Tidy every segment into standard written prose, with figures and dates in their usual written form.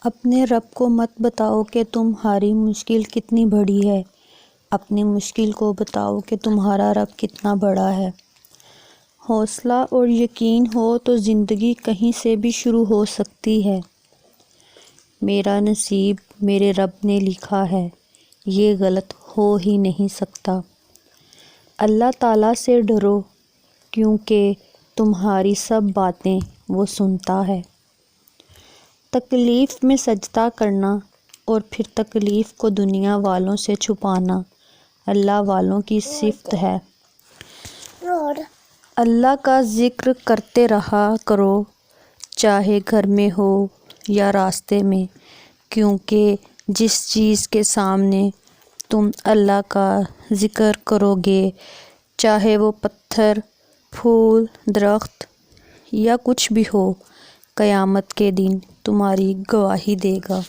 اپنے رب کو مت بتاؤ کہ تمہاری مشکل کتنی بڑی ہے، اپنی مشکل کو بتاؤ کہ تمہارا رب کتنا بڑا ہے۔ حوصلہ اور یقین ہو تو زندگی کہیں سے بھی شروع ہو سکتی ہے۔ میرا نصیب میرے رب نے لکھا ہے، یہ غلط ہو ہی نہیں سکتا۔ اللہ تعالیٰ سے ڈرو کیونکہ تمہاری سب باتیں وہ سنتا ہے۔ تکلیف میں سجدہ کرنا اور پھر تکلیف کو دنیا والوں سے چھپانا اللہ والوں کی صفت ہے۔ اللہ کا ذکر کرتے رہا کرو، چاہے گھر میں ہو یا راستے میں، کیونکہ جس چیز کے سامنے تم اللہ کا ذکر کرو گے، چاہے وہ پتھر، پھول، درخت یا کچھ بھی ہو، قیامت کے دن تمہاری گواہی دے گا۔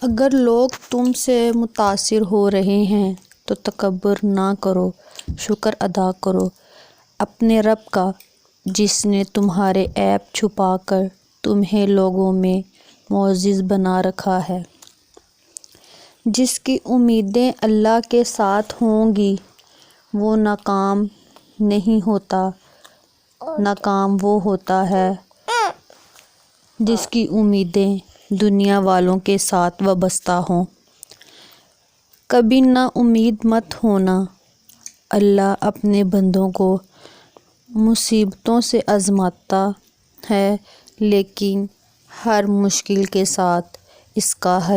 اگر لوگ تم سے متاثر ہو رہے ہیں تو تکبر نہ کرو، شکر ادا کرو اپنے رب کا، جس نے تمہارے عیب چھپا کر تمہیں لوگوں میں معزز بنا رکھا ہے۔ جس کی امیدیں اللہ کے ساتھ ہوں گی وہ ناکام نہیں ہوتا، ناکام وہ ہوتا ہے جس کی امیدیں دنیا والوں کے ساتھ وابستہ ہوں۔ کبھی نا امید مت ہونا، اللہ اپنے بندوں کو مصیبتوں سے آزماتا ہے، لیکن ہر مشکل کے ساتھ اس کا حل